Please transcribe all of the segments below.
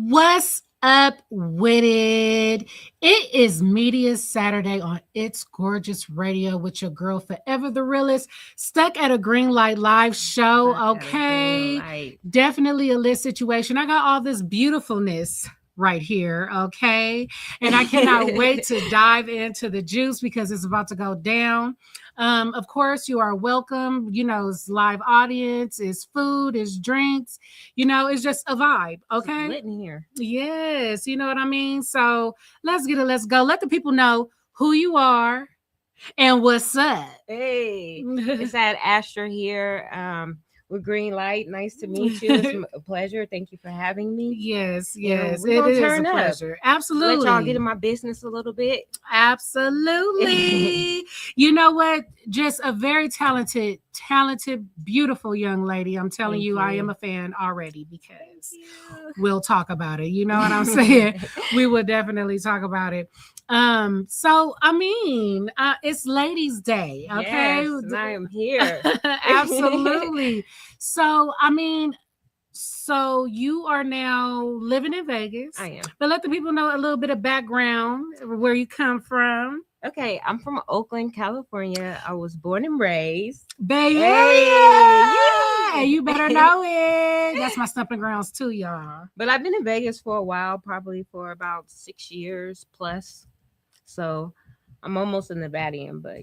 What's up with it? It is Media Saturday on It's Gorgeous Radio with your girl Forever the Realist, stuck at a green light live show. Stuck at a green Okay, light. definitely a lit situation. I got all this beautifulness right here. Okay, and I cannot wait to dive into the juice because it's about to go down. Of course, you are welcome. You know, it's live audience, it's food, it's drinks. You know, it's just a vibe. It's Okay. lit in here. Yes, you know what I mean? So let's get it. Let's go. Let the people know who you are and what's up. Hey, it's that Astra here. With Green Light. Nice to meet you. It's a pleasure. Thank you for having me. Yes, And yes. we're It gonna is a turn up. pleasure. Let Absolutely. y'all get in my business a little bit. Absolutely. You know what? Just a very talented, beautiful young lady. I'm telling Thank you, I you. am a fan already because You. we'll talk about it. You know what I'm saying? We will definitely talk about it. So I mean, it's Ladies' Day, okay? Yes, and I am here. Absolutely. So I mean, so you are now living in Vegas. I am. But let the people know a little bit of background, where you come from. Okay, I'm from Oakland, California. I was born and raised. Bay Hey, Area. yay! You better know it. That's my stumping grounds too, y'all. But I've been in Vegas for a while, probably for about 6 years plus. So I'm almost a Nevadian, but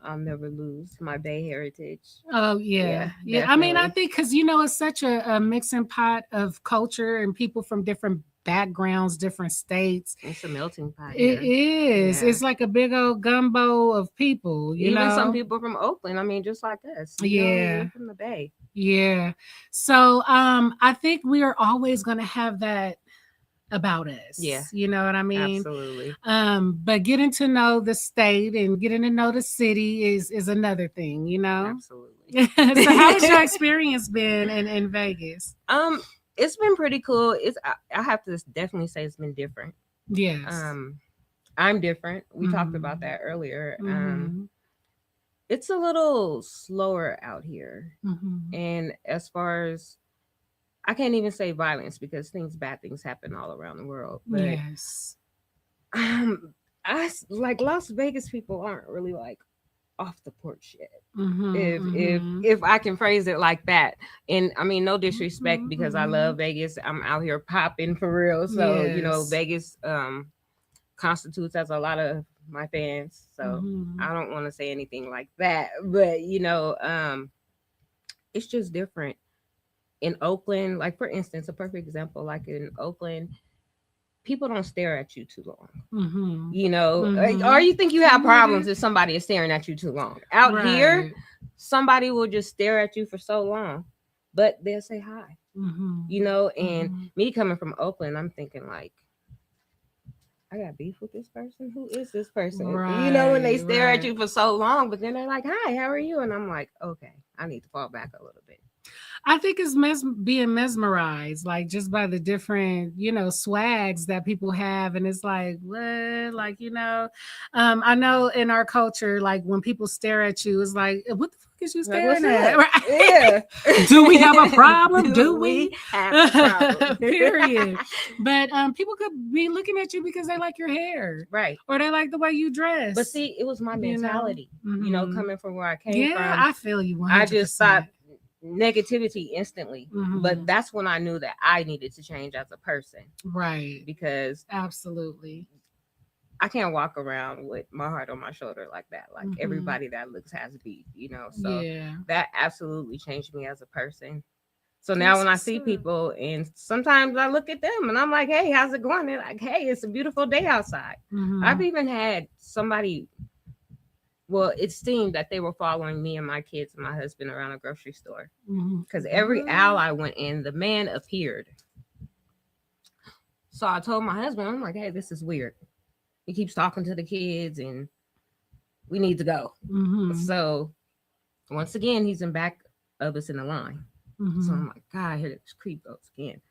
I'll never lose my Bay heritage. Oh yeah, Yeah, I mean, I definitely. think because it's such a mixing pot of culture and people from different backgrounds, different states. It's a melting pot It here. is. Yeah. It's like a big old gumbo of people. Even some people from Oakland. I mean, just like us. Yeah. We're from the Bay. Yeah. So I think we are always going to have that about us. Yeah. You know what I mean? Absolutely. But getting to know the state and getting to know the city is another thing, Absolutely. So how has your experience been in Vegas? It's been pretty cool. I have to definitely say it's been different. Yes. I'm different. We talked about that earlier. Mhm. It's a little slower out here. Mhm. And as far as I can't even say violence because bad things happen all around the world. But Yes. I like Las Vegas people aren't really like off the porch yet. If Mhm. if I can phrase it like that. And I mean no disrespect Mhm, because I mhm. love Vegas. I'm out here popping for real. So, Yes. Vegas constitutes as a lot of my fans. So Mhm. I don't want to say anything like that. But it's just different. In Oakland, like for instance, a perfect example, like in Oakland, people don't stare at you too long. Mhm. Or you think you have I'm with problems it. if somebody is staring at you too long. Out here, Right. somebody will just stare at you for so long, but they'll say hi. Mhm. And Mhm. me coming from Oakland, I'm thinking like, I got beef with this person. Who is this person? When they Right. stare at Right. you for so long, but then they're like, "Hi, how are you?" And I'm like, "Okay, I need to fall back a little bit." I think it's being mesmerized, like just by the different, swags that people have, and it's like, what, like, I know in our culture, like when people stare at you, it's like, what the fuck is you Like, what's staring at? up? Right? Yeah. Do we have a problem? Do we we? have a problem? Period. But people could be looking at you because they like your hair, Right. or they like the way you dress. But see, it was my mentality. Mhm. Coming from where I came Yeah, from, I feel you 100%. I just thought negativity instantly. But Mhm. that's when I knew that I needed to change as a person Right. because Absolutely. I can't walk around with my heart on my shoulder like that. Like Mhm. everybody that looks has beef. So Yeah. that absolutely changed me as a person. So now That's when I what's see up. people and sometimes I look at them and I'm like, hey, how's it going? They're like, hey, it's a beautiful day outside. I've Mhm. even had somebody, well, it seemed that they were following me and my kids and my husband around a grocery store. Mhm. Because every aisle I went in, the man appeared. So I told my husband, I'm like, hey, this is weird. He keeps talking to the kids and we need to go. Mhm. So once again, he's in back of us in the line. So Mhm. I'm like, God, here this creep goes again.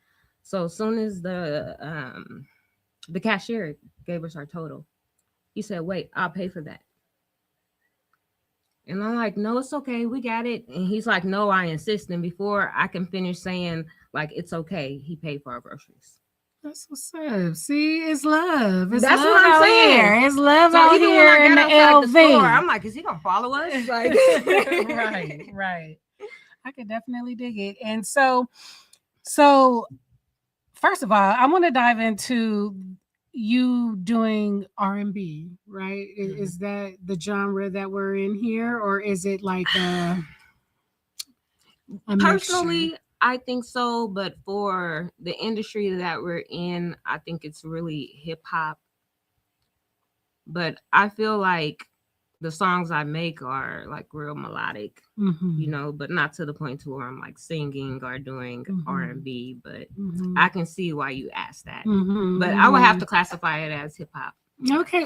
So as soon as the cashier gave us our total, he said, wait, I'll pay for that. And I'm like, no, it's okay. We got it. And he's like, no, I insist. And before I can finish saying, like, it's okay, he paid for our groceries. That's what's up. See, it's love. It's That's love what I'm out saying. here. It's love So out even when here I in got the outside the store, LV. I'm like, is he gonna follow us? Like, Right, right. I could definitely dig it. And so first of all, I want to dive into you doing R&B, right? Is that the genre that we're in here, or is it like a personally, mixture? I think so, but for the industry that we're in, I think it's really hip hop. But I feel like the songs I make are like real melodic, Mhm. but not to the point to where I'm like singing or doing Mhm. R&B. But Mhm. I can see why you asked that. Mhm. But I would have Mhm. to classify it as hip hop. Okay,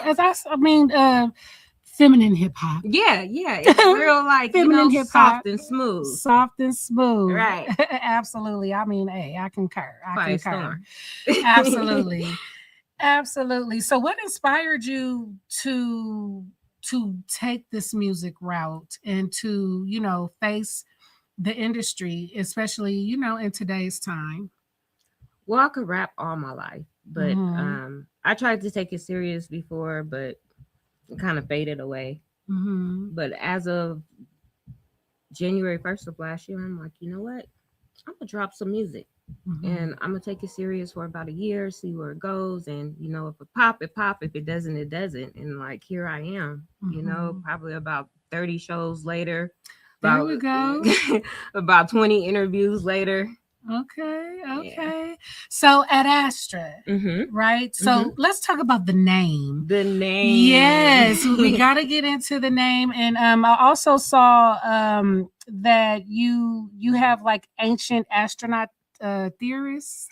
feminine hip hop. Yeah, it's real like Feminine hip hop, soft and smooth. soft and smooth. Right. Absolutely. I mean, hey, I concur. Quiet storm. Absolutely. Absolutely. So what inspired you to take this music route and to, face the industry, especially, in today's time? Well, I could rap all my life, but Mhm. I tried to take it serious before, but it kind of faded away. Mhm. But as of January 1st of last year, I'm like, you know what? I'm gonna drop some music and Mhm. I'm gonna take it serious for about a year, see where it goes. And if it pop, it pop. If it doesn't, it doesn't. And like here I am, Mhm. probably about 30 shows later, There about we go. about 20 interviews later. Okay, Yeah. okay. So at Astra, Mm-hmm. right? Mm-hmm. So let's talk about the name. The name. Yes, we got to get into the name. And I also saw that you have like ancient astronaut theorists.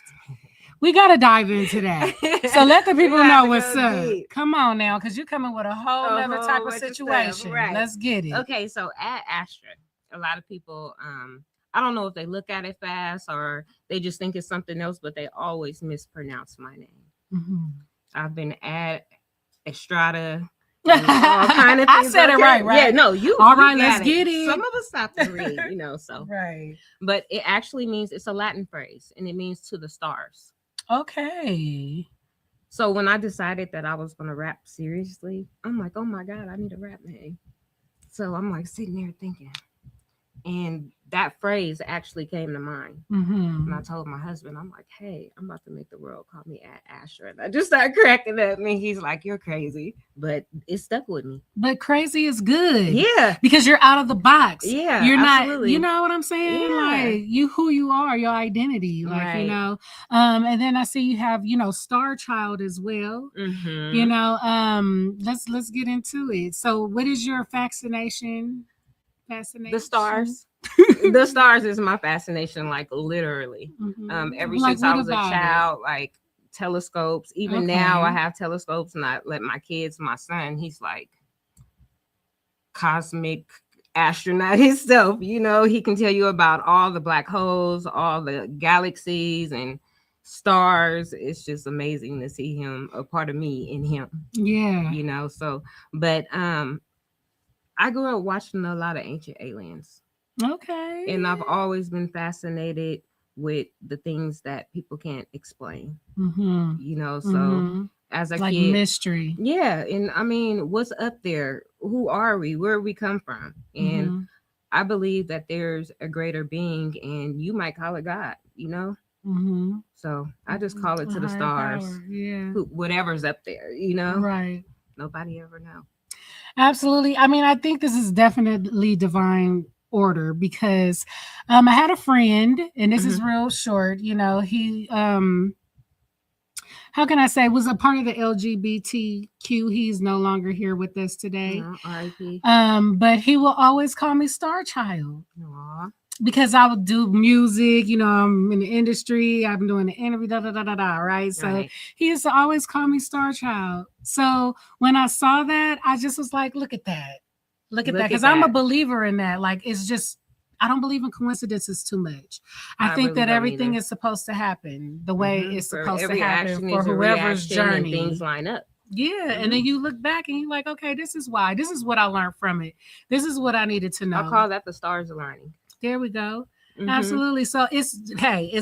We got to dive into that. So let the people know what's up. Deep. Come on now, because you're coming with a whole other type of situation. Right. Let's get it. Okay, so at Astra, a lot of people, I don't know if they look at it fast or they just think it's something else, but they always mispronounce my name. Mm-hmm. I've been at Estrada. All kind of things. I said it right? Yeah, no, you. All you right, got let's it. get it. Some of us stop to read, so. Right. But it actually means, it's a Latin phrase, and it means to the stars. Okay. So when I decided that I was going to rap seriously, I'm like, oh my God, I need a rap name. So I'm like sitting there thinking, and that phrase actually came to mind. Mm-hmm. And I told my husband, I'm like, hey, I'm about to make the world call me at Astra. And I just started cracking up. And he's like, you're crazy. But it stuck with me. But crazy is good. Yeah. Because you're out of the box. Yeah. You're absolutely. not, you know what I'm saying? Yeah. Like who you are, your identity. Like, right. And then I see you have, Star Child as well. Mm-hmm. Let's get into it. So what is your fascination? The stars. The stars is my fascination, like literally. Mm-hmm. Ever since I was a child, like telescopes. Even now I have telescopes, and I let my son, he's like cosmic astronaut himself. He can tell you about all the black holes, all the galaxies and stars. It's just amazing to see him, a part of me in him. Yeah. So, but I grew up watching a lot of Ancient Aliens. Okay. And I've always been fascinated with the things that people can't explain. Mm-hmm. So as a like kid, mystery. Yeah. And I mean, what's up there? Who are we? Where we come from? And I believe that there's a greater being, and you might call it God, Mm-hmm. So I just call it to the stars. Power. Yeah. Whatever's up there, Right. Nobody ever know. Absolutely. I mean, I think this is definitely divine order because I had a friend, and this is real short, he how can I say, was a part of the LGBTQ. He's no longer here with us today. R.I.P. But he will always call me Star Child. Aww. Because I would do music, I'm in the industry, I'm doing the interview, right? So he used to always call me Star Child. So when I saw that, I just was like, look at that. Look at that. Because I'm a believer in that. Like, it's just, I don't believe in coincidences too much. I think really that everything is supposed to happen the way it's supposed to happen for whoever's journey. Things line up. Yeah. And then you look back and you're like, okay, this is why. This is what I learned from it. This is what I needed to know. I call that the stars aligning. There we go. Absolutely. So it's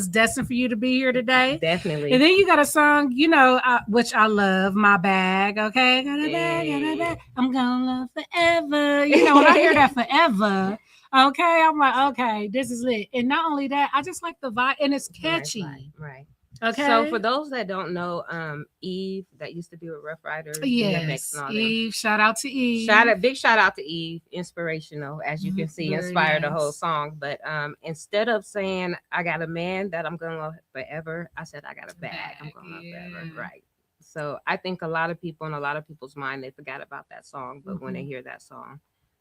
destined for you to be here today. Definitely. And then you got a song, which I love, My Bag. Okay. Got a bag, got a bag. I'm gonna love forever. When I hear that forever, okay, I'm like, okay, this is lit. And not only that, I just like the vibe and it's catchy. Right. Okay. So for those that don't know, Eve that used to be with Rough Riders, yes, Eve. Shout out to Eve. Big shout out to Eve. Inspirational, as you can see, inspired the whole song. But instead of saying I got a man that I'm gonna love forever, I said I got a bag I'm gonna love forever. Right. So I think a lot of people in a lot of people's mind they forgot about that song, but when they hear that song,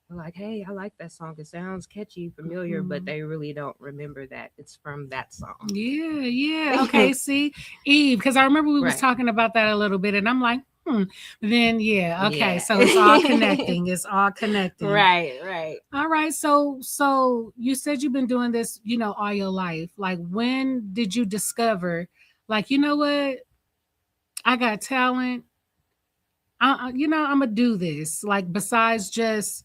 they're like, hey, I like that song. It sounds catchy, familiar, but they really don't remember that it's from that song. Yeah. Okay, see, Eve, because I remember we was talking about that a little bit, and I'm like, Then okay. So it's all connecting. It's all connecting. Right. All right. So you said you've been doing this, all your life. Like, when did you discover, like, you know what? I got talent. I'm gonna do this. Like, besides just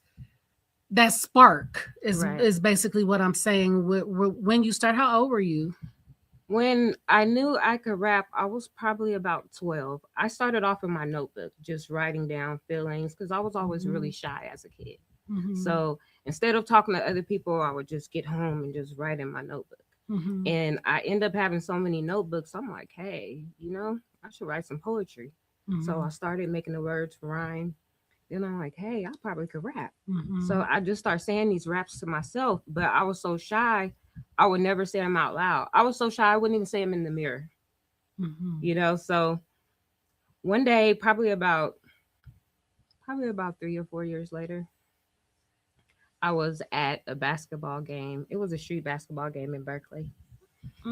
that spark is basically what I'm saying. When you start, how old were you? When I knew I could rap, I was probably about 12. I started off in my notebook, just writing down feelings because I was always really shy as a kid. So instead of talking to other people, I would just get home and just write in my notebook. And I end up having so many notebooks. I'm like, hey, I should write some poetry. So I started making the words rhyme. Then I'm like, hey, I probably could rap. So I just started saying these raps to myself, but I was so shy, I would never say them out loud. I was so shy, I wouldn't even say them in the mirror. So one day, probably about 3 or 4 years later, I was at a basketball game. It was a street basketball game in Berkeley.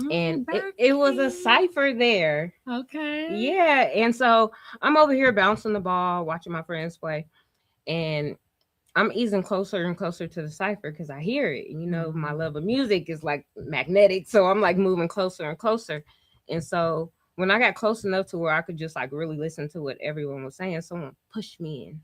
And it was a cypher there. Okay. Yeah. And so I'm over here bouncing the ball, watching my friends play. And I'm easing closer and closer to the cypher because I hear it. My love of music is like magnetic. So I'm like moving closer and closer. And so when I got close enough to where I could just like really listen to what everyone was saying, someone pushed me in.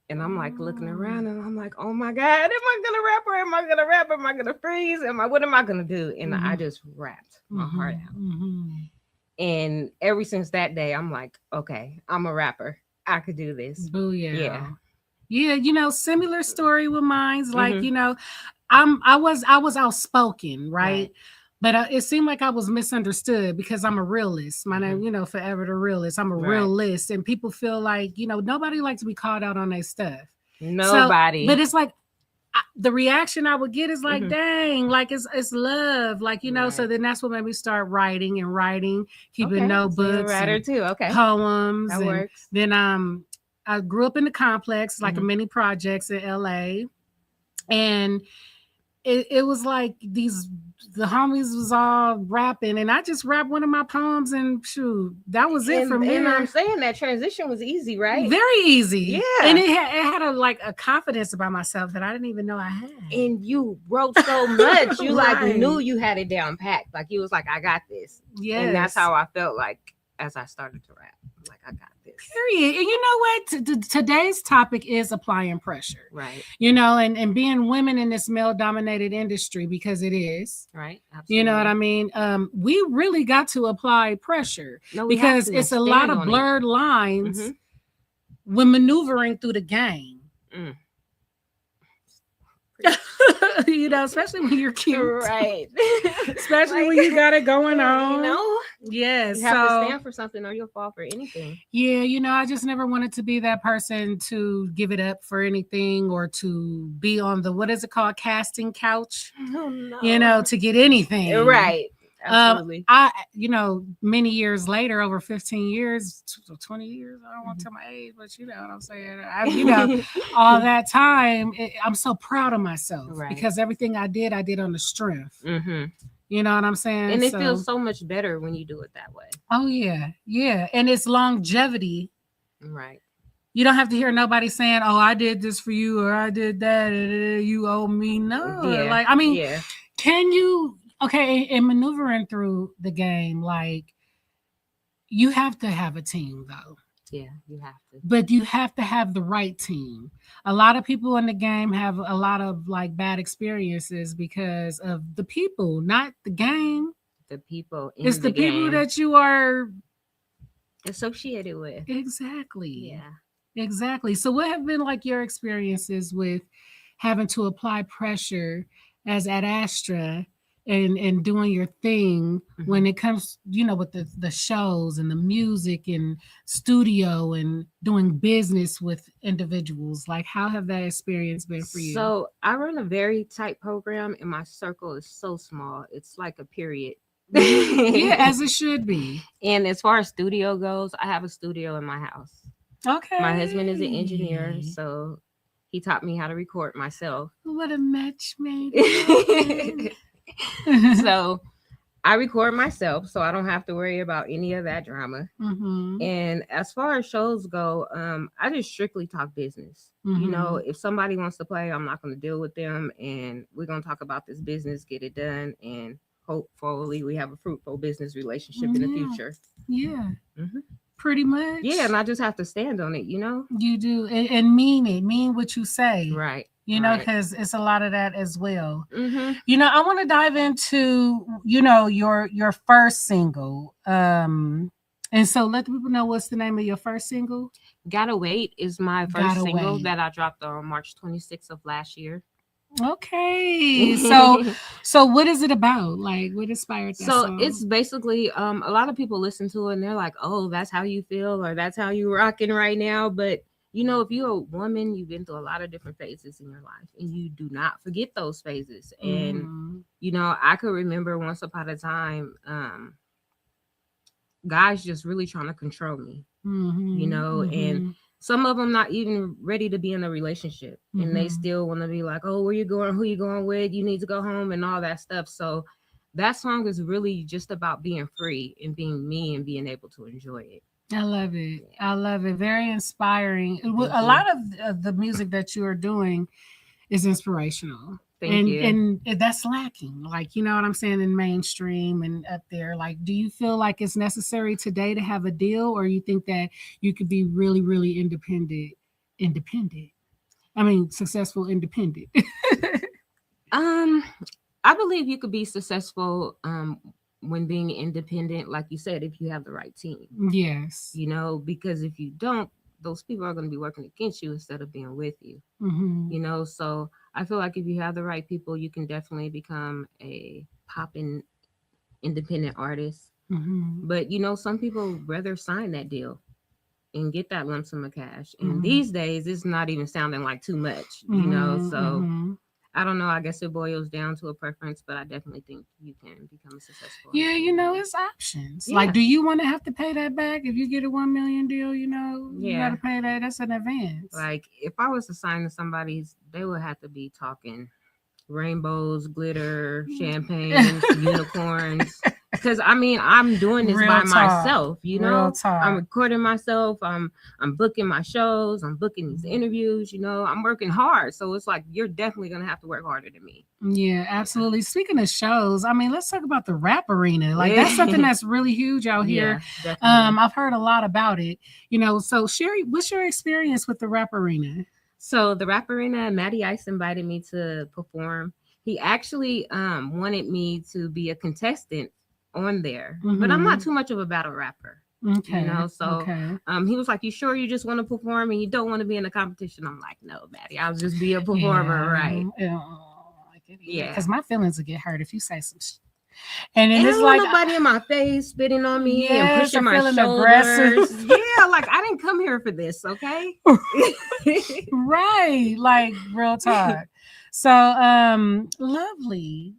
And I'm like looking around and I'm like, oh my God, am I going to rap or am I going to rap? Am I going to freeze? What am I going to do? And I just rapped my heart out. And ever since that day, I'm like, okay, I'm a rapper. I could do this. Booyah. Yeah. Similar story with mine's like, I was outspoken, right? But it seemed like I was misunderstood because I'm a realist. My name, Forever the Realist. I'm a realist. And people feel like, nobody likes to be called out on their stuff. Nobody. But it's like, the reaction I would get is like, dang, like it's love. Like, so then that's what made me start writing, keeping notebooks. So you're a writer too. Okay. Poems. That works. Then I grew up in the complex, like many projects in LA. And it was like the homies was all rapping, and I just rapped one of my poems, and shoot, that was it for me. And I'm saying that transition was easy, right? Very easy. Yeah. And it had a confidence about myself that I didn't even know I had. And you wrote so much. You like knew you had it down packed. Like you was like, I got this. Yeah. And that's how I felt like as I started to rap. Like, I got this. Period. And you know what? Today's topic is applying pressure. Right. And being women in this male-dominated industry, because it is. Right. Absolutely. You know what I mean? We really got to apply pressure because it's a lot of blurred lines when maneuvering through the game. Especially when you're cute. Right. Especially when you got it going on. Yes. You have to stand for something or you'll fall for anything. Yeah, I just never wanted to be that person to give it up for anything or to be on the, what is it called? Casting couch. Oh, no. To get anything. Right. Absolutely. Many years later, over 15 years, 20 years, I don't want to tell my age, but you know what I'm saying? All that time, I'm so proud of myself because everything I did on the strength. You know what I'm saying? And it feels so much better when you do it that way. Oh, yeah. Yeah. And it's longevity. Right. You don't have to hear nobody saying, oh, I did this for you or I did that. You owe me. No. Yeah. Can you... Okay, and maneuvering through the game, like, you have to have a team, though. Yeah, you have to. But you have to have the right team. A lot of people in the game have a lot of like bad experiences because of the people, not the game. The people It's in the the people game that you are associated with. exactly. Yeah. Exactly. So what have been like your experiences with having to apply pressure as Ad Astra and doing your thing when it comes, with the shows and the music and studio and doing business with individuals? Like how have that experience been for you? So I run a very tight program, and my circle is so small. It's like a period. Yeah, as it should be. And as far as studio goes, I have a studio in my house. Okay. My husband is an engineer, so he taught me how to record myself. What a match made. So I record myself, so I don't have to worry about any of that drama. And as far as shows go, I just strictly talk business. If somebody wants to play, I'm not going to deal with them, and we're going to talk about this business, get it done, and hopefully we have a fruitful business relationship in the future. Yeah. Pretty much. Yeah, and I just have to stand on it, You do, and mean it, mean what you say. Right. Because it's a lot of that as well. I want to dive into, your first single. And so let the people know what's the name of your first single. Gotta Wait is my first single that I dropped on March 26th of last year. Okay. So what is it about? Like, what inspired that song? It's basically a lot of people listen to it and they're like, oh, that's how you feel, or that's how you rocking right now. But if you're a woman, you've been through a lot of different phases in your life, and you do not forget those phases. And I could remember once upon a time, guys just really trying to control me. And some of them not even ready to be in a relationship, and they still want to be like, oh, where you going, who you going with, you need to go home, and all that stuff. So that song is really just about being free and being me and being able to enjoy it. I love it. I love it. Very inspiring. A lot of the music that you are doing is inspirational. Thank you. And that's lacking. Like, you know what I'm saying, in mainstream and up there. Like, do you feel like it's necessary today to have a deal, or you think that you could be really, really independent? I mean, successful independent. I believe you could be successful when being independent, like you said, if you have the right team. Yes. Because if you don't, those people are going to be working against you instead of being with you. So I feel like if you have the right people, you can definitely become a popping independent artist. But some people rather sign that deal and get that lump sum of cash. And these days, it's not even sounding like too much. So I don't know. I guess it boils down to a preference, but I definitely think you can become successful. Yeah, it's options. Yeah. Like, do you want to have to pay that back if you get a 1 million deal? You got to pay that. That's an advance. Like, if I was to sign to somebody's, they would have to be talking rainbows, glitter, champagne, unicorns. Because I'm doing this by myself, I'm recording myself, I'm booking my shows, I'm booking these interviews, I'm working hard. So it's like, you're definitely gonna have to work harder than me. Yeah, absolutely. Speaking of shows, let's talk about the rap arena. Like, that's something that's really huge out here. Yeah, I've heard a lot about it. So Sherry, what's your experience with the rap arena? So the rap arena, Matty Ice invited me to perform. He actually wanted me to be a contestant on there, but I'm not too much of a battle rapper. Okay. He was like, you sure you just want to perform and you don't want to be in a competition? I'm like, no, Matty, I'll just be a performer, right? Yeah, because my feelings will get hurt if you say some shit. And then it's like nobody in my face spitting on me and pushing my shoulders. Yeah, like, I didn't come here for this, okay? Right, like, real talk. So, lovely.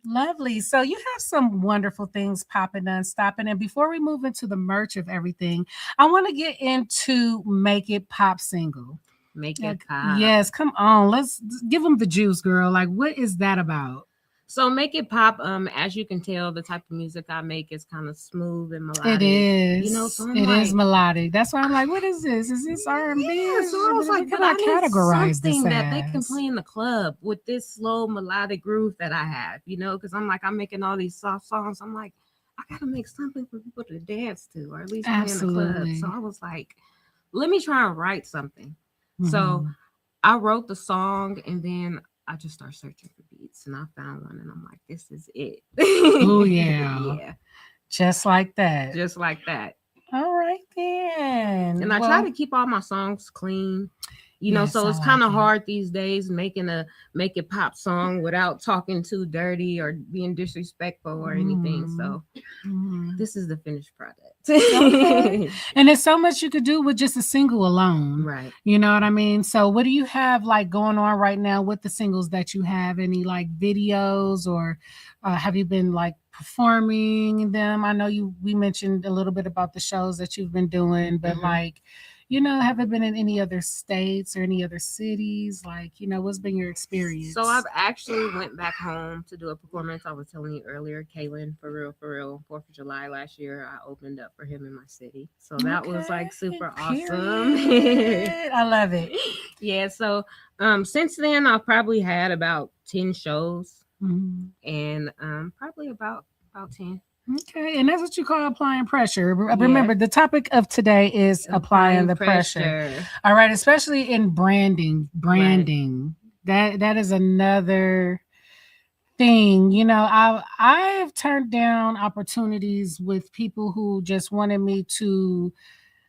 So you have some wonderful things popping and stopping. And before we move into the merch of everything, I want to get into Make It Pop single. Make It Pop. Yes, come on. Let's give them the juice, girl. Like, what is that about? So Make It Pop, as you can tell, the type of music I make is kind of smooth and melodic. It is. So it is melodic. That's why I'm like, what is this? Is this R&B? Yeah, so I was like, but I categorize something that they can play in the club with this slow melodic groove that I have, because I'm like, I'm making all these soft songs. I'm like, I gotta make something for people to dance to, or at least play in the club. So I was like, let me try and write something. So Mhm. I wrote the song, and then I just started searching for beats, and I found one, and I'm like, this is it. Oh yeah. Yeah, Just like that. just like that. All right then. And I try Well, to keep all my songs clean. yes, So I it's kind like of it. hard these days making a make it pop song without talking too dirty or being disrespectful or anything. Mhm. So Mhm. this is the finished product. Okay. And there's so much you could do with just a single alone. Right. You know what I mean? So what do you have like going on right now with the singles that you have? Any like videos or have you been like performing them? I know we mentioned a little bit about the shows that you've been doing, but Mhm. like, have it been in any other states or any other cities? Like, what's been your experience? So I've actually went back home to do a performance. I was telling you earlier, Kaylin, for real, 4th of July last year, I opened up for him in my city. So that was like super awesome. Period. I love it. Yeah. So since then I've probably had about 10 shows Mhm. and probably about 10. Okay, and that's what you call applying pressure. Yeah. Remember, the topic of today is applying the pressure. All right, especially in branding. That is another thing. I've turned down opportunities with people who just wanted me to,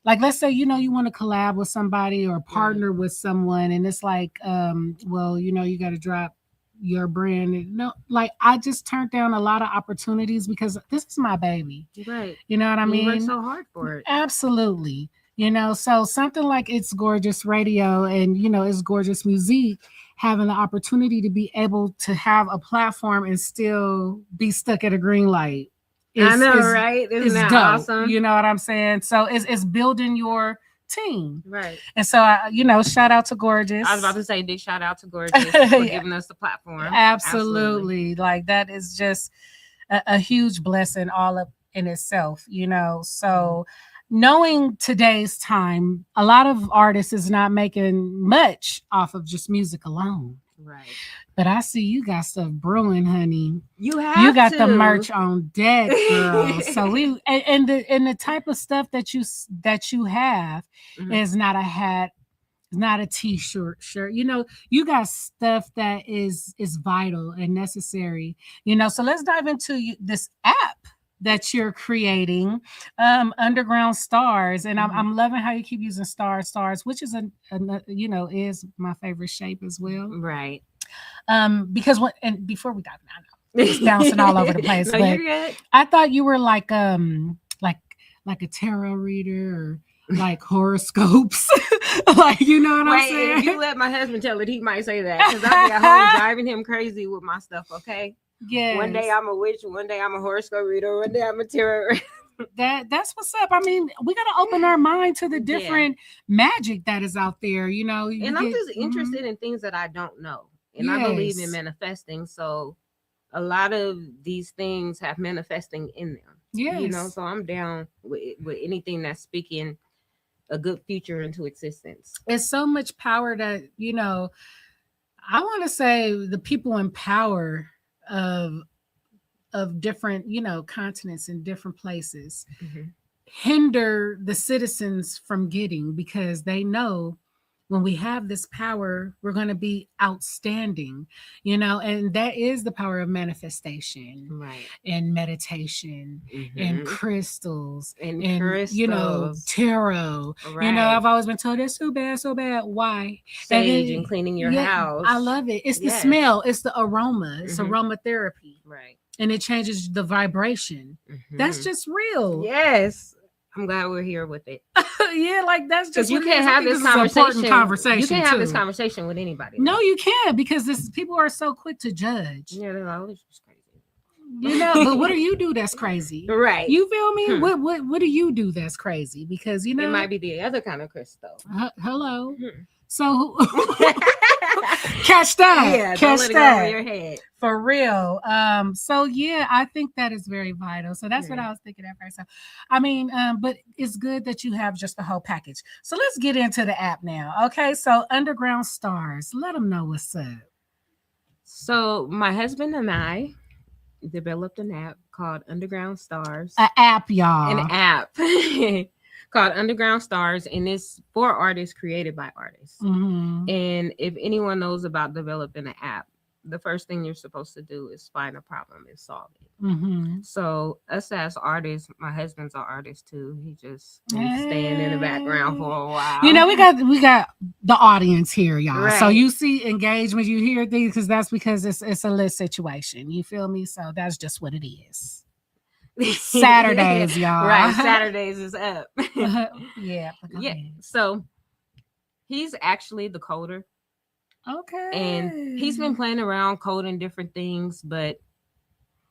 like, let's say, you want to collab with somebody or partner with someone, and it's like, well, you got to drop your brand. No, like, I just turned down a lot of opportunities because this is my baby. Right. You know what I You mean? work so hard for it. Absolutely. So something like It's Gorgeous Radio and, It's Gorgeous Music, having the opportunity to be able to have a platform and still be stuck at a green light I know, right? Isn't that dope. awesome? You know what I'm saying? So it's building your team. Right. And so, shout out to Gorgeous. I was about to say big shout out to Gorgeous for giving us the platform. Absolutely. Like, that is just a huge blessing all up in itself, So knowing today's time, a lot of artists is not making much off of just music alone. Right. But I see you got stuff brewing, honey. You got the merch on deck, girl. So we and the type of stuff that you have is not a hat, not a t-shirt shirt. You got stuff that is vital and necessary. So let's dive into this app that you're creating, Underground Stars, and I'm loving how you keep using stars, which is is my favorite shape as well. Right. Because before we dive in, I know it's bouncing all over the place, no, but you're good. I thought you were like a tarot reader or like horoscopes. Like, you know what I'm saying? If you let my husband tell it, he might say that because I be at home driving him crazy with my stuff. Okay. Yeah. One day I'm a witch. One day I'm a horoscope reader. One day I'm a tarot. That's what's up. I mean, we got to open our mind to the different magic that is out there. And I'm just interested in things that I don't know, and I believe in manifesting. So a lot of these things have manifesting in them. Yes. So I'm down with anything that's speaking a good future into existence. It's so much power that, I want to say the people in power of different, continents and different places hinder the citizens from getting, because they know when we have this power, we're going to be outstanding, and that is the power of manifestation, right? And meditation, and crystals, and tarot. Right. I've always been told that's so bad. Why? Sage and cleaning your house. I love it. It's the smell. It's the aroma. It's aromatherapy. Right. And it changes the vibration. That's just real. Yes. I'm glad we're here with it. Yeah, like that's just you can't have this conversation. You can't have this conversation with anybody. No, you can't, because people are so quick to judge. Yeah, they're like, oh, this is crazy. But what do you do that's crazy? Right. You feel me? What do you do that's crazy? Because it might be the other kind of crystal. Hello. So catch that. Yeah, catch don't let that. It go over your head. For real. So yeah, I think that is very vital. So that's what I was thinking at first. So, I mean, but it's good that you have just the whole package. So let's get into the app now. Okay. So Underground Stars, let them know what's up. So my husband and I developed an app called Underground Stars. An app, y'all. An app called Underground Stars, and it's for artists created by artists. Mhm. And if anyone knows about developing an app, the first thing you're supposed to do is find a problem and solve it. Mhm. So us as artists, my husband's an artist too. He just been staying in the background for a while. You know, we got the audience here, y'all. So Right. you see engagement, you hear things, because that's because it's a lit situation. You feel me? So that's just what it is. Saturdays, y'all. Right, Saturdays is up. Yeah. Yeah. So he's actually the coder, Okay. and he's been playing around coding different things, but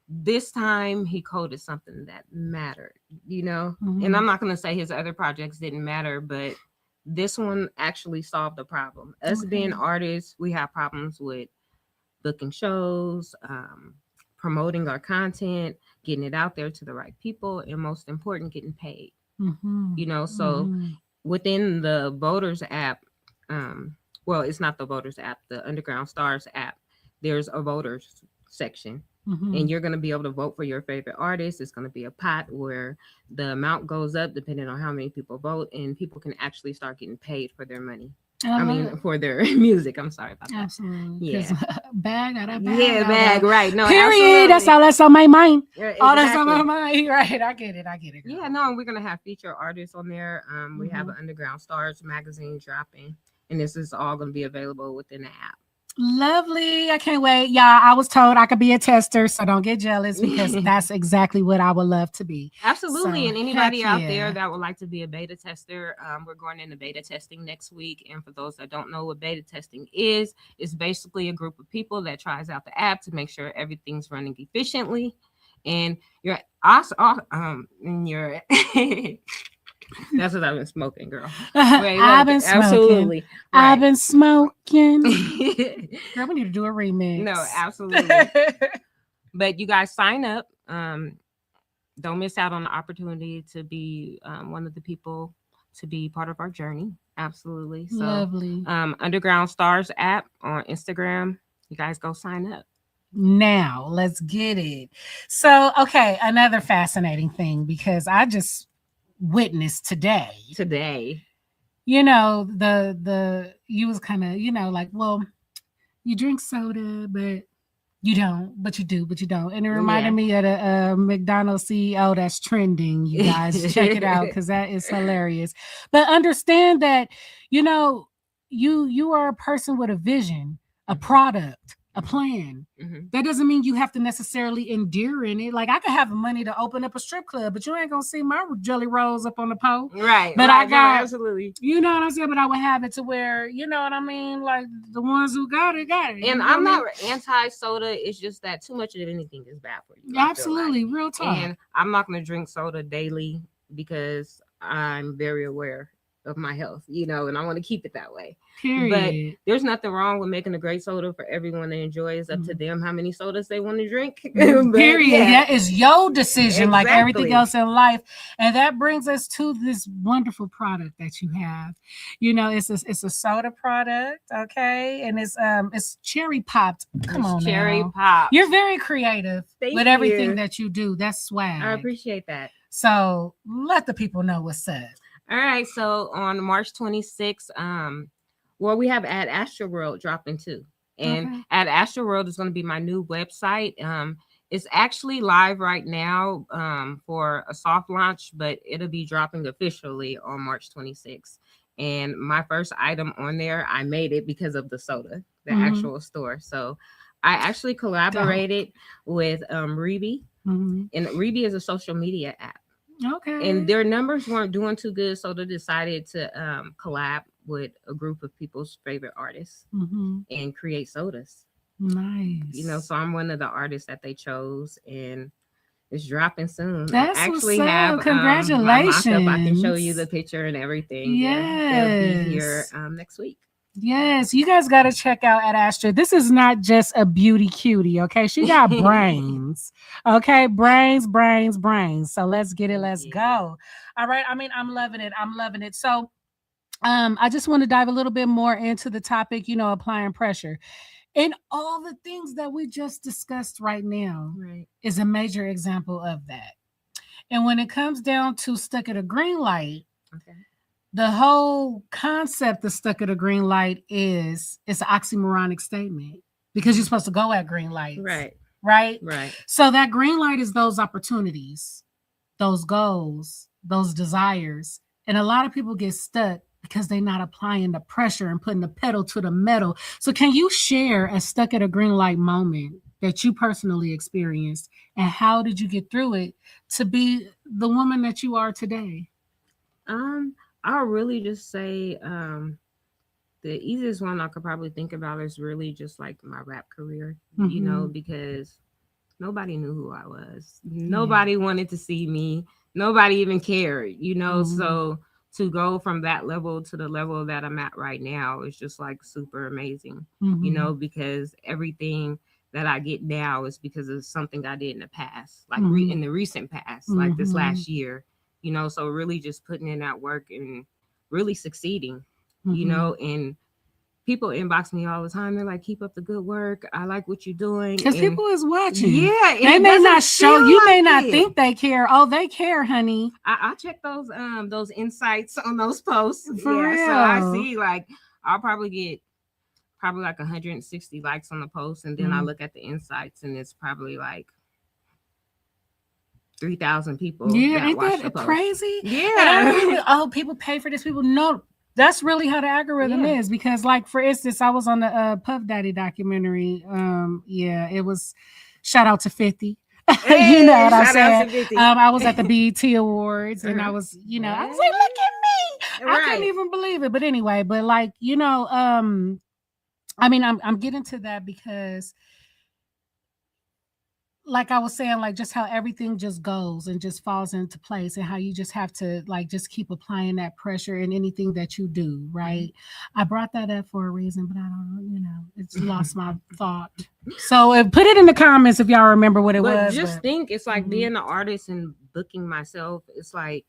this time he coded something that mattered, you know. Mhm. And I'm not going to say his other projects didn't matter, but this one actually solved the problem. Us being Okay. artists, we have problems with booking shows, promoting our content, getting it out there to the right people, and most important, getting paid. Mhm. You know, so Mhm. within the Voters app, well, it's not the Voters app, the Underground Stars app, there's a voters section. Mhm. And you're going to be able to vote for your favorite artist. It's going to be a pot where the amount goes up depending on how many people vote, and people can actually start getting paid for their money. I mean, for their music. I'm sorry about that. Absolutely. Yeah. Bag, got a bag. Yeah, bag, right. No, Period. absolutely. That's all that's on my mind. Yeah, All that's on my exactly. mind. Right. I get it. Girl. Yeah, no, we're going to have featured artists on there. We have an Underground Stars magazine dropping, and this is all going to be available within the app. Lovely. I can't wait. Y'all, I was told I could be a tester, so don't get jealous, because that's exactly what I would love to be. Absolutely. So, And anybody heck out yeah. there that would like to be a beta tester, we're going into beta testing next week. And for those that don't know what beta testing is, it's basically a group of people that tries out the app to make sure everything's running efficiently. And you're also, and you're that's what I've been smoking, girl. Wait, I've been smoking. Absolutely. I've Right. been smoking. Girl, we need to do a remix. No, absolutely. But you guys sign up. Don't miss out on the opportunity to be one of the people to be part of our journey. Absolutely. So Lovely. Underground Stars app on Instagram. You guys go sign up. Now let's get it. So, okay, another fascinating thing, because I just witnessed today, you know, the you was kind of, you know, like, well, you drink soda, but you don't, but you do, but you don't. And it reminded me of a McDonald's CEO that's trending. You guys check it out, because that is hilarious. But understand that, you know, you are a person with a vision, a product, a plan. That doesn't mean you have to necessarily endure in it. Like, I could have money to open up a strip club, but you ain't gonna see my jelly rolls up on the pole. Right. But right, I got, absolutely. you know what I'm saying? But I would have it to where, you know what I mean? Like, the ones who got it, got it. And I'm not anti-soda. It's just that too much of anything is bad for you. Absolutely. Real talk. And I'm not going to drink soda daily because I'm very aware of my health, you know, and I want to keep it that way. Period. But there's nothing wrong with making a great soda for everyone to enjoy. It's up to them how many sodas they want to drink. Period. Yeah. That is your decision, like everything Exactly. else in life. And that brings us to this wonderful product that you have. You know, it's a soda product, okay? And it's cherry popped. Come on, cherry now. pop. You're very creative with everything that you do. That's swag. I appreciate that. So let the people know what's up. All right. So on March 26th, well, we have Ad Astroworld dropping too. And Ad Astroworld is going to be my new website. It's actually live right now for a soft launch, but it'll be dropping officially on March 26th. And my first item on there, I made it because of the soda, the actual store. So I actually collaborated with Reebie. And Reebie is a social media app. Okay. And their numbers weren't doing too good, so they decided to collab with a group of people's favorite artists and create sodas. Nice. You know, so I'm one of the artists that they chose, and it's dropping soon. That's I actually what's have up. Congratulations. my mock-up. I can show you the picture and everything. Yes. It'll be here next week. Yes, you guys got to check out Ad Astra. This is not just a beauty cutie, okay? She got brains, okay? Brains. So let's get it. Let's go. All right. I mean, I'm loving it. So I just want to dive a little bit more into the topic, you know, applying pressure. And all the things that we just discussed right now is a major example of that. And when it comes down to stuck at a green light, Okay. The whole concept of stuck at a green light is it's an oxymoronic statement because you're supposed to go at green lights. Right. Right. So that green light is those opportunities, those goals, those desires. And a lot of people get stuck because they're not applying the pressure and putting the pedal to the metal. So can you share a stuck at a green light moment that you personally experienced, and how did you get through it to be the woman that you are today? I'll really just say the easiest one I could probably think about is really just like my rap career, you know, because nobody knew who I was. Nobody wanted to see me. Nobody even cared, you know. So to go from that level to the level that I'm at right now is just like super amazing, you know, because everything that I get now is because of something I did in the past, like in the recent past, like this last year, you know. So really just putting in that work and really succeeding, you know. And people inbox me all the time. They're like, keep up the good work. I like what you're doing. Because people is watching. Yeah. They may not show, you may not think they care. Oh, they care, honey. I check those insights on those posts. For real. So I see like I'll probably get like 160 likes on the post, and then I look at the insights and it's probably like 3,000 people. Yeah, ain't that crazy? Yeah. Oh, people pay for this. People know. That's really how the algorithm is, because like, for instance, I was on the Puff Daddy documentary. It was, shout out to 50. Hey, you know what I'm saying? I was at the BET Awards and I was, you know, I was like, look at me. I couldn't even believe it. But anyway, but like, you know, I mean, I'm getting to that because, like I was saying, like just how everything just goes and just falls into place, and how you just have to like just keep applying that pressure in anything that you do, right? I brought that up for a reason, but I don't, you know, it's lost my thought. So put it in the comments if y'all remember what it was. Just think, it's like being an artist and booking myself. It's like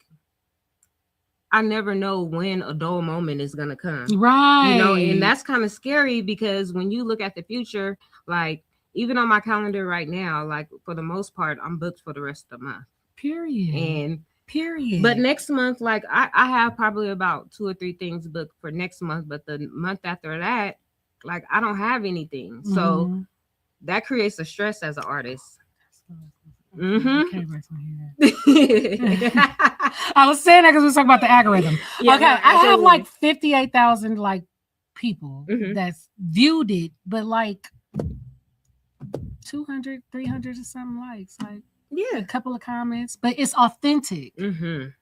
I never know when a dull moment is gonna come, right? You know, and that's kind of scary because when you look at the future, like, even on my calendar right now, like for the most part, I'm booked for the rest of the month. Period. But next month, like I have probably about 2 or 3 things booked for next month. But the month after that, like I don't have anything. So that creates a stress as an artist. I was saying that because we was talking about the algorithm. Yeah, okay, I have like 58,000 like people that's viewed it, but like 200, 300 or something likes, like a couple of comments, but it's authentic.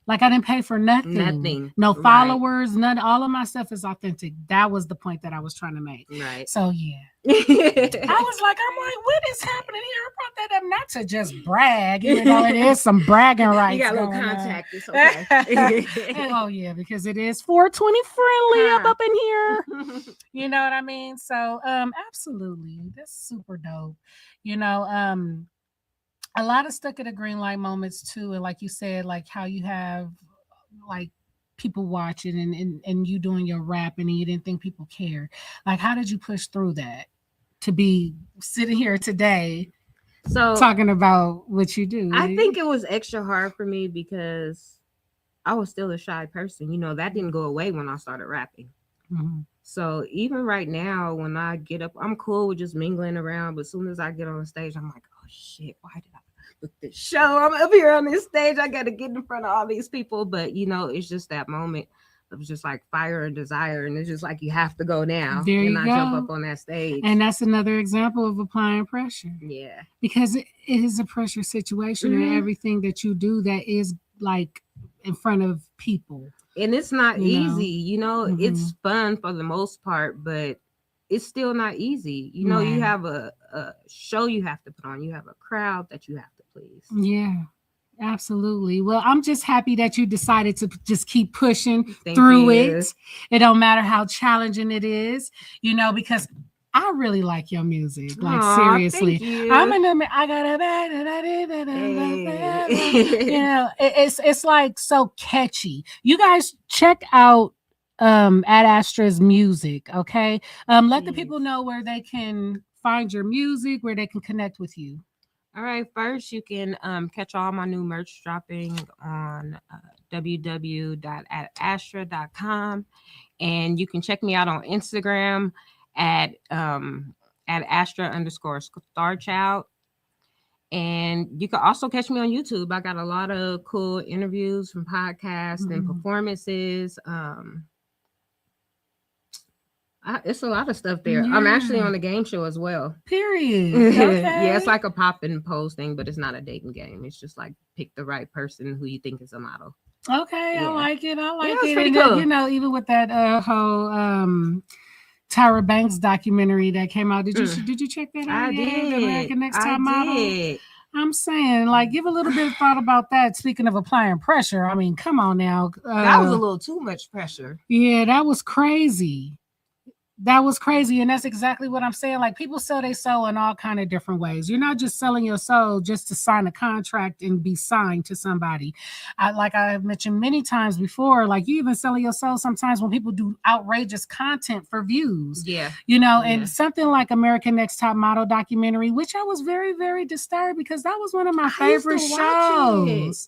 Like I didn't pay for nothing. No followers, none. All of my stuff is authentic. That was the point that I was trying to make. Right. So yeah. I was like, what is happening here? I brought that up not to just brag, even though it is some bragging rights. You got a little contact. It's okay. Oh yeah, because it is 420 friendly up in here. You know what I mean? So absolutely. That's super dope. You know, a lot of stuck at a green light moments too. And like you said, like how you have like people watching and you doing your rap and you didn't think people care. Like, how did you push through that to be sitting here today? So talking about what you do. I think it was extra hard for me because I was still a shy person. You know, that didn't go away when I started rapping. So even right now, when I get up, I'm cool with just mingling around. But as soon as I get on the stage, I'm like, oh shit, why did I book this show? I'm up here on this stage. I got to get in front of all these people. But, you know, it's just that moment of just like fire and desire. And it's just like, you have to go now. There you go. Jump up on that stage. And that's another example of applying pressure. Yeah. Because it is a pressure situation and everything that you do that is like in front of people. And it's not easy, you know, it's fun for the most part, but it's still not easy. You know, you have a show you have to put on, you have a crowd that you have to please. Yeah, absolutely. Well, I'm just happy that you decided to just keep pushing through it. It don't matter how challenging it is, you know, because I really like your music. Like, seriously. I'm in the, I got a, you know, it's like so catchy. You guys check out Ad Astra's music, okay? Let the people know where they can find your music, where they can connect with you. All right, first you can catch all my new merch dropping on www.adastra.com. And you can check me out on Instagram at Astra_Starchild. And you can also catch me on YouTube. I got a lot of cool interviews from podcasts and performances. It's a lot of stuff there. I'm actually on the game show as well. Period. Okay. Yeah, it's like a pop and pose thing, but it's not a dating game. It's just like pick the right person who you think is a model. Okay, yeah. I like it. It's pretty and cool. You know, even with that whole Tyra Banks documentary that came out, did you check that out? I did. American Next Top Model. I'm saying, like, give a little bit of thought about that. Speaking of applying pressure, I mean, come on now. That was a little too much pressure. Yeah, that was crazy. That was crazy. And that's exactly what I'm saying. Like, people sell their soul in all kind of different ways. You're not just selling your soul just to sign a contract and be signed to somebody. Like I have mentioned many times before, like, you even sell your soul sometimes when people do outrageous content for views. Yeah. You know, and something like American Next Top Model documentary, which I was very, very disturbed because that was one of my favorite shows.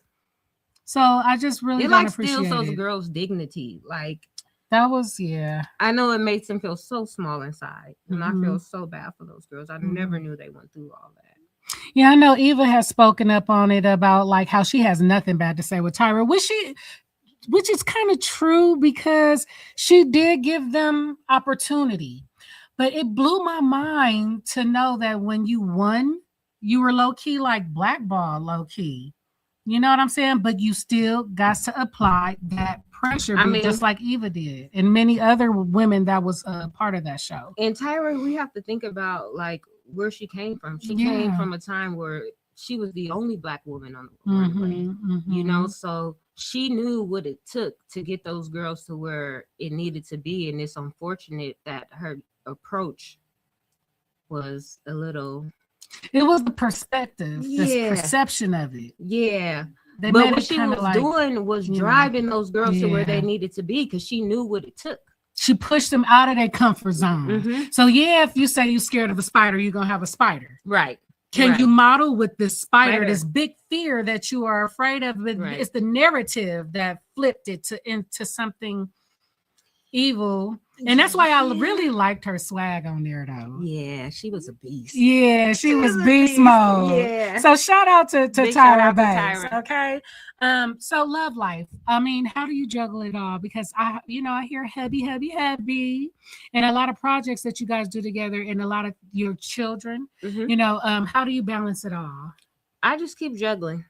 So I just really don't appreciate it. It steals those girls' dignity. Like, that was, yeah. I know it makes them feel so small inside. And I feel so bad for those girls. I never knew they went through all that. Yeah, I know Eva has spoken up on it about like how she has nothing bad to say with Tyra, which is kind of true because she did give them opportunity. But it blew my mind to know that when you won, you were low-key like blackball low-key. You know what I'm saying? But you still got to apply that pressure, just like Eva did, and many other women that was a part of that show. And Tyra, we have to think about like where she came from. She came from a time where she was the only Black woman on the runway. You know, so she knew what it took to get those girls to where it needed to be, and it's unfortunate that her approach was a little. It was the perspective, the perception of it. Yeah. But what she was doing was driving those girls to where they needed to be because she knew what it took. She pushed them out of their comfort zone. So, if you say you're scared of a spider, you're going to have a spider. Right. Can you model with this spider, this big fear that you are afraid of? It's the narrative that flipped it into something evil. And that's why I really liked her swag on there, though. Yeah, she was a beast. Yeah, she was beast mode. Yeah. So shout out to Tyra Banks. Okay. So love life. I mean, how do you juggle it all? Because I hear heavy, and a lot of projects that you guys do together, and a lot of your children. You know, how do you balance it all? I just keep juggling.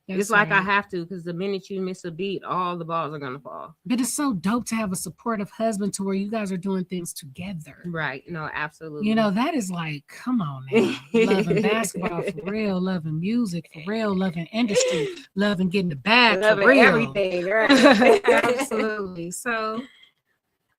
It's like I have to, because the minute you miss a beat, all the balls are gonna fall. But it's so dope to have a supportive husband to where you guys are doing things together. Right. No, absolutely. You know, that is like, come on now. Loving basketball for real, loving music for real, loving industry, loving getting the bag for real. Everything, right? Absolutely. So,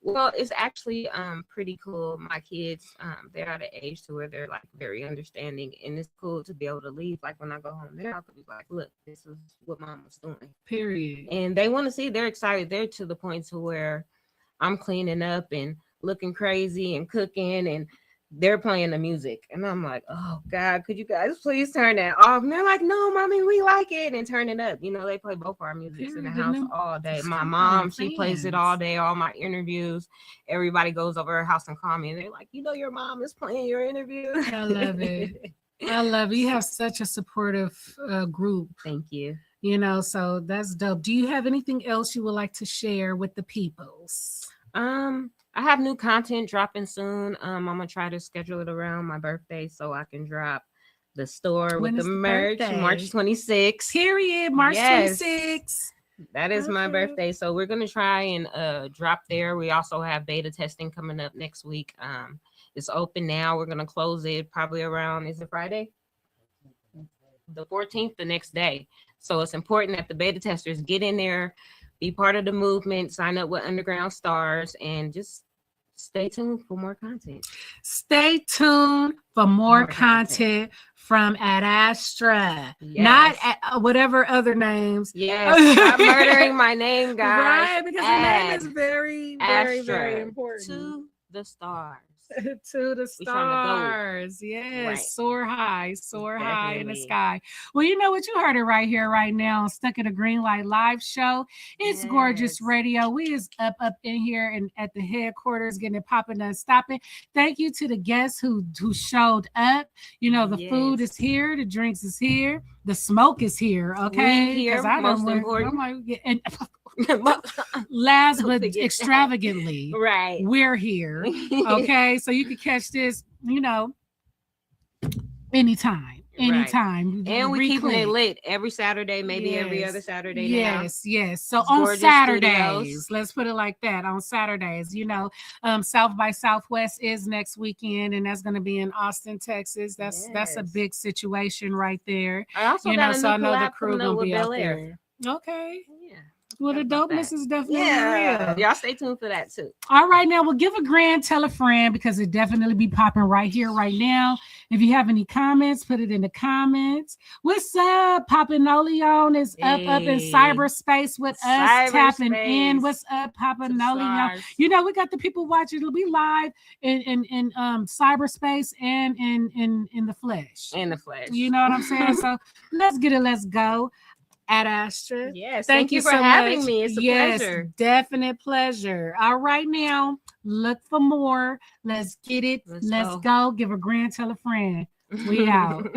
well, it's actually pretty cool. My kids, they're at an age to where they're like very understanding, and it's cool to be able to leave. Like when I go home, they're out to be like, look, this is what mom was doing. Period. And they want to see, they're excited. They're to the point to where I'm cleaning up and looking crazy and cooking, and they're playing the music. And I'm like, oh God, could you guys please turn that off? And they're like, no, mommy, we like it, and turn it up. You know, they play both our music in the house all day. My mom, she plays it all day, all my interviews. Everybody goes over her house and call me, and they're like, you know, your mom is playing your interview. I love it. I love it. You have such a supportive group. Thank you. You know, so that's dope. Do you have anything else you would like to share with the peoples? I have new content dropping soon. I'm gonna try to schedule it around my birthday so I can drop the store with the merch March 26th. Period. March 26th. That is my birthday. So we're gonna try and drop there. We also have beta testing coming up next week. It's open now. We're gonna close it probably around, is it Friday? The 14th, the next day. So it's important that the beta testers get in there, be part of the movement, sign up with Underground Stars, and just stay tuned for more content. Stay tuned for more content from Ad Astra. Yes. Not at whatever other names. Yes, stop murdering my name, guys. Right, because the name is very, very, very important. To the stars. To the We trying to go. stars. Yes. Right. Soar high in the Definitely. sky. Well, you know what? You heard it right here, right now. Stuck in a Green Light Live show. It's Gorgeous Yes. Radio. We is up in here and at the headquarters, getting it popping and stopping. Thank you to the guests who showed up. You know, the food Yes. is here, the drinks is here, the smoke is here. Okay. here, Because I don't most work. important. I'm like, yeah, and last Don't but forget that. extravagantly, Right. we're here. Okay, so you can catch this, you know, anytime. And we keeping it Re-click. lit every Saturday, maybe every Yes. other Saturday now. Yes. So It's on Gorgeous Saturdays, Studios. let's put it like that. On Saturdays, you know, South by Southwest is next weekend, and that's going to be in Austin, Texas. That's a Yes. big situation right there. I also You got know, a so I new know the collab crew coming up gonna with be out Bel Air. there. Okay. Yeah. Well, the About dopeness that. is definitely Yeah. real. Y'all stay tuned for that too. All right, now we'll give a grand, tell a friend, because it definitely be popping right here, right now. If you have any comments, put it in the comments. What's up? Papanoleon is up in Hey. cyberspace with us, tapping in. Cyberspace. What's up, To the Papanoleon? stars. You know, we got the people watching. It'll be live in cyberspace and in the flesh. In the flesh. You know what I'm saying? So let's get it. Let's go. Ad Astra. Yes. Thank you for so having much. me. It's a yes, pleasure. definite pleasure. All right, now look for more. Let's get it. Let's Let's go. Give a grand, tell a friend. We out.